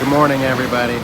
Good morning, everybody.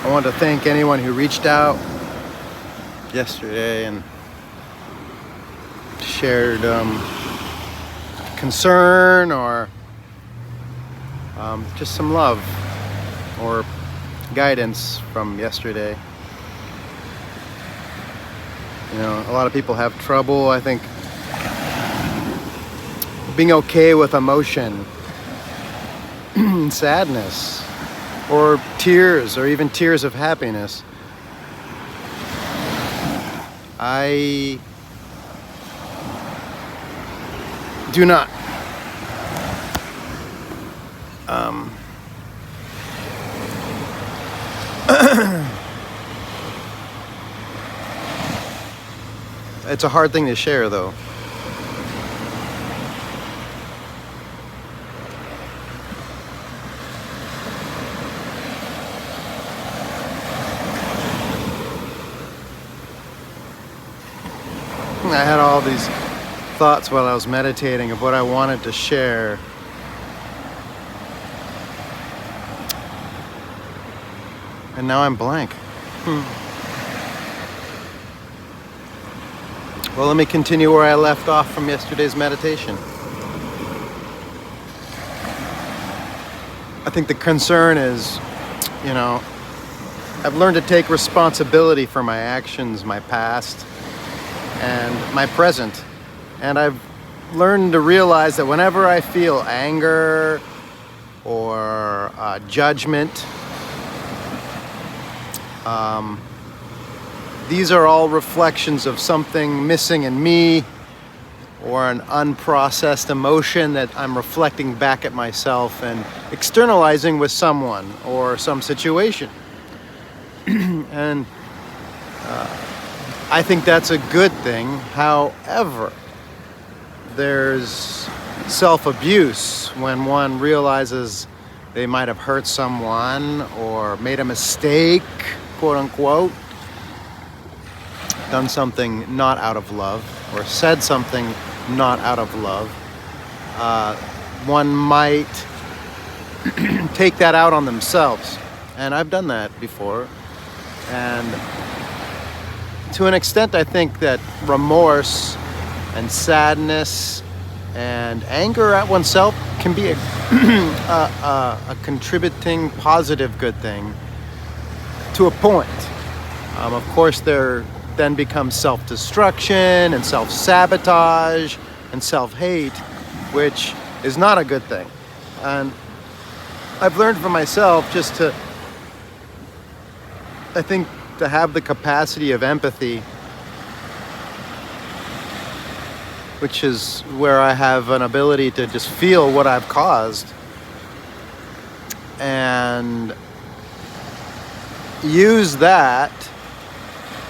I want to thank anyone who reached out yesterday and shared concern or just some love or guidance from yesterday. You know, a lot of people have trouble, I think, being okay with emotion, sadness, or tears, or even tears of happiness. I do not it's a hard thing to share, though. I had all these thoughts while I was meditating of what I wanted to share. And now I'm blank. Well, let me continue where I left off from yesterday's meditation. I think the concern is, I've learned to take responsibility for my actions, my past, and my present. And I've learned to realize that whenever I feel anger or judgment, these are all reflections of something missing in me or an unprocessed emotion that I'm reflecting back at myself and externalizing with someone or some situation. And I think that's a good thing. However, there's self-abuse when one realizes they might have hurt someone or made a mistake, quote unquote, done something not out of love, or said something not out of love. One might take that out on themselves. And I've done that before. And to an extent, I think that remorse and sadness and anger at oneself can be a contributing positive good thing to a point. Of course, there then becomes self-destruction and self-sabotage and self-hate, which is not a good thing. And I've learned for myself just to have the capacity of empathy, which is where I have an ability to just feel what I've caused and use that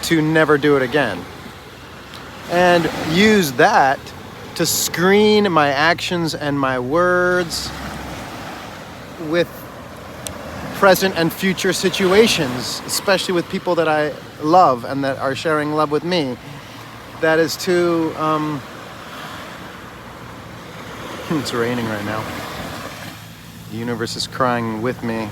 to never do it again. And use that to screen my actions and my words with present and future situations, especially with people that I love and that are sharing love with me. That is to, it's raining right now. The universe is crying with me.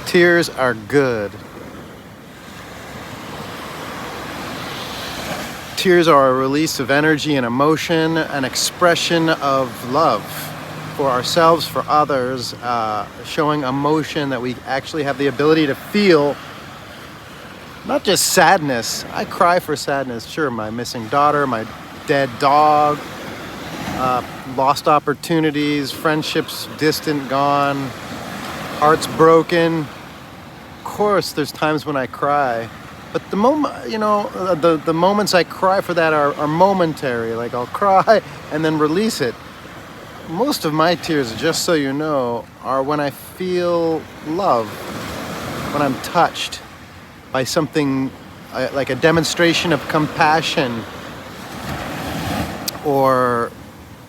Tears are good. Tears are a release of energy and emotion, an expression of love for ourselves, for others, showing emotion that we actually have the ability to feel. Not just sadness. I cry for sadness. Sure, my missing daughter, my dead dog, lost opportunities, friendships distant, gone, hearts broken. Of course, there's times when I cry. But the the moments I cry for that are momentary. Like, I'll cry and then release it. Most of my tears, just so you know, are when I feel love, when I'm touched by something like a demonstration of compassion or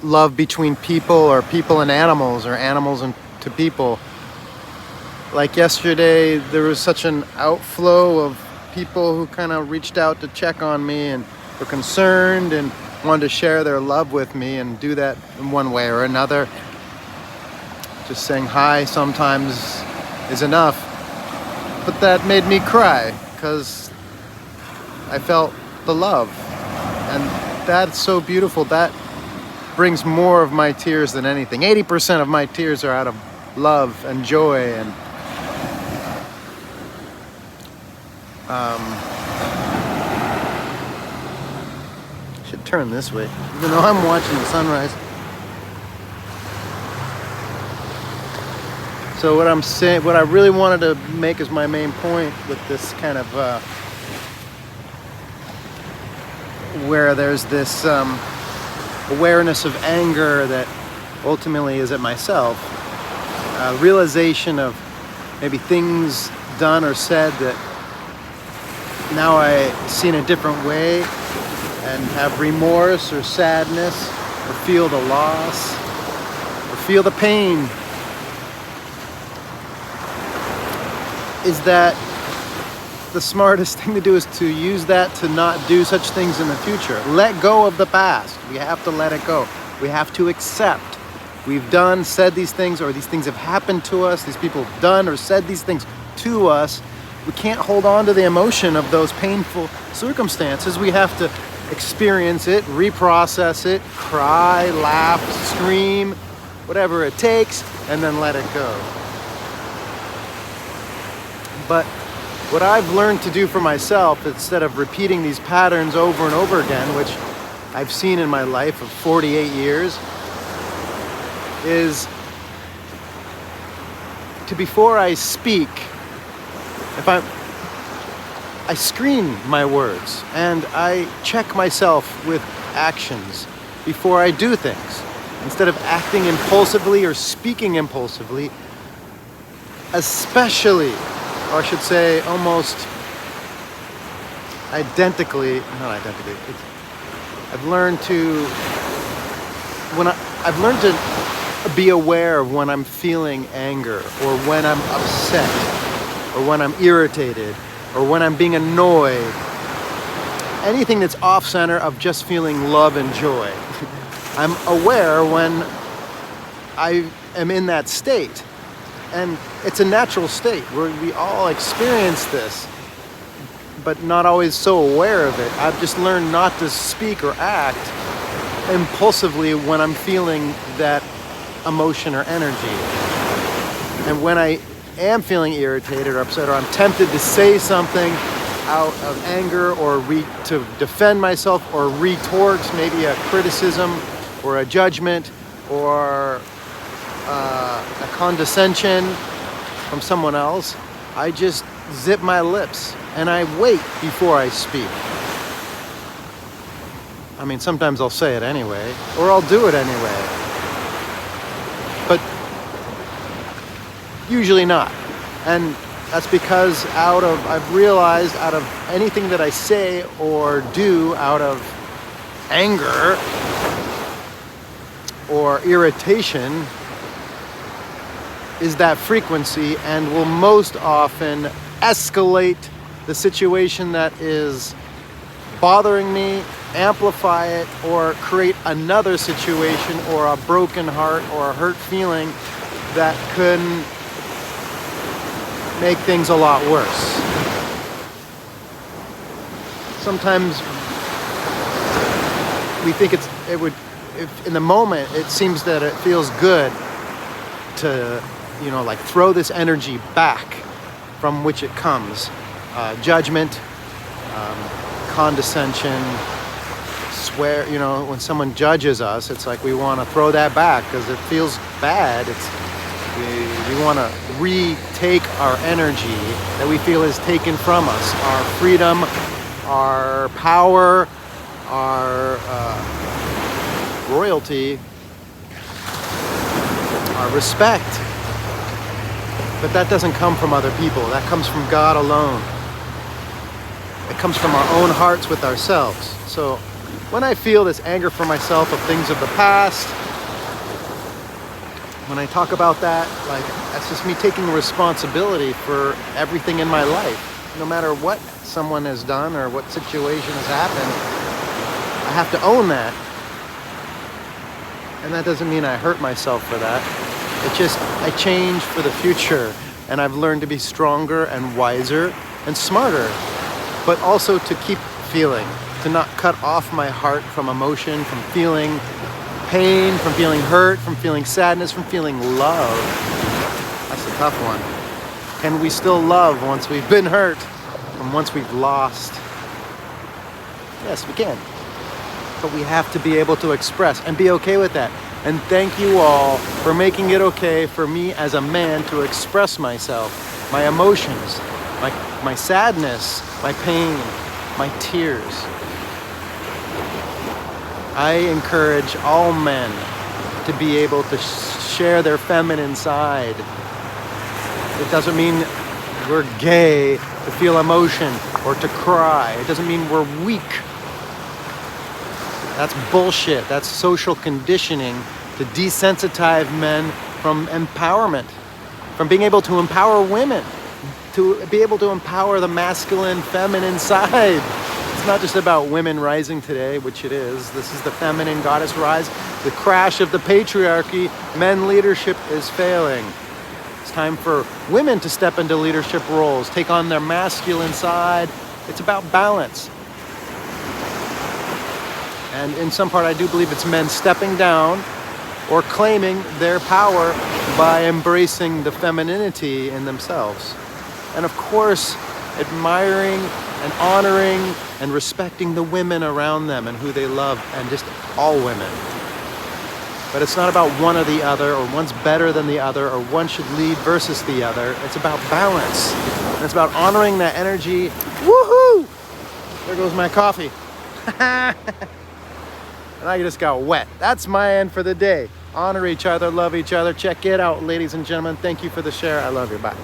love between people or people and animals or animals and to people. Like yesterday, there was such an outflow of people who kind of reached out to check on me, and were concerned and wanted to share their love with me and do that in one way or another. Just saying hi sometimes is enough. But that made me cry because I felt the love. And that's so beautiful. That brings more of my tears than anything. 80% of my tears are out of love and joy and should turn this way, even though I'm watching the sunrise. So what I'm saying, what I really wanted to make as my main point with this kind of where there's this awareness of anger that ultimately is at myself, realization of maybe things done or said that now I see in a different way and have remorse or sadness or feel the loss or feel the pain, is that the smartest thing to do is to use that to not do such things in the future. Let go of the past. We have to let it go. We have to accept. We've done, said these things, or these things have happened to us. These people have done or said these things to us. We can't hold on to the emotion of those painful circumstances. We have to experience it, reprocess it, cry, laugh, scream, whatever it takes, and then let it go. But what I've learned to do for myself, instead of repeating these patterns over and over again, which I've seen in my life of 48 years, is to, before I speak, I screen my words and I check myself with actions before I do things. Instead of acting impulsively or speaking impulsively, especially, or I should say almost identically, not identically, I've learned to be aware of when I'm feeling anger or when I'm upset or when I'm irritated or when I'm being annoyed. Anything that's off center of just feeling love and joy. I'm aware when I am in that state. And it's a natural state where we all experience this, but not always so aware of it. I've just learned not to speak or act impulsively when I'm feeling that emotion or energy. And when I am feeling irritated or upset, or I'm tempted to say something out of anger or to defend myself or retort maybe a criticism or a judgment or a condescension from someone else, I just zip my lips and I wait before I speak. I mean, sometimes I'll say it anyway, or I'll do it anyway, but usually not. And that's because I've realized out of anything that I say or do out of anger or irritation is that frequency, and will most often escalate the situation that is bothering me, amplify it, or create another situation or a broken heart or a hurt feeling that could make things a lot worse. Sometimes we think if in the moment it seems that it feels good to, like throw this energy back from which it comes. Judgment, condescension, swear, when someone judges us, it's like we want to throw that back because it feels bad. We want to retake our energy that we feel is taken from us, our freedom, our power, our royalty, our respect. But that doesn't come from other people. That comes from God alone. It comes from our own hearts with ourselves. So when I feel this anger for myself of things of the past, when I talk about that, that's just me taking responsibility for everything in my life. No matter what someone has done or what situation has happened, I have to own that. And that doesn't mean I hurt myself for that. It just, I change for the future. And I've learned to be stronger and wiser and smarter. But also to keep feeling. To not cut off my heart from emotion, from feeling pain, from feeling hurt, from feeling sadness, from feeling love. That's a tough one. Can we still love once we've been hurt? And once we've lost? Yes, we can. But we have to be able to express and be okay with that. And thank you all for making it okay for me as a man to express myself, my emotions, my sadness, my pain, my tears. I encourage all men to be able to share their feminine side. It doesn't mean we're gay to feel emotion or to cry. It doesn't mean we're weak. That's bullshit. That's social conditioning to desensitize men from empowerment, from being able to empower women, to be able to empower the masculine, feminine side. It's not just about women rising today, which it is. This is the feminine goddess rise. The crash of the patriarchy. Men leadership is failing. It's time for women to step into leadership roles, take on their masculine side. It's about balance. And in some part, I do believe it's men stepping down or claiming their power by embracing the femininity in themselves. And of course, admiring and honoring and respecting the women around them and who they love, and just all women. But it's not about one or the other, or one's better than the other, or one should lead versus the other. It's about balance. And it's about honoring that energy. Woohoo! There goes my coffee. And I just got wet. That's my end for the day. Honor each other, love each other. Check it out, ladies and gentlemen. Thank you for the share. I love you. Bye.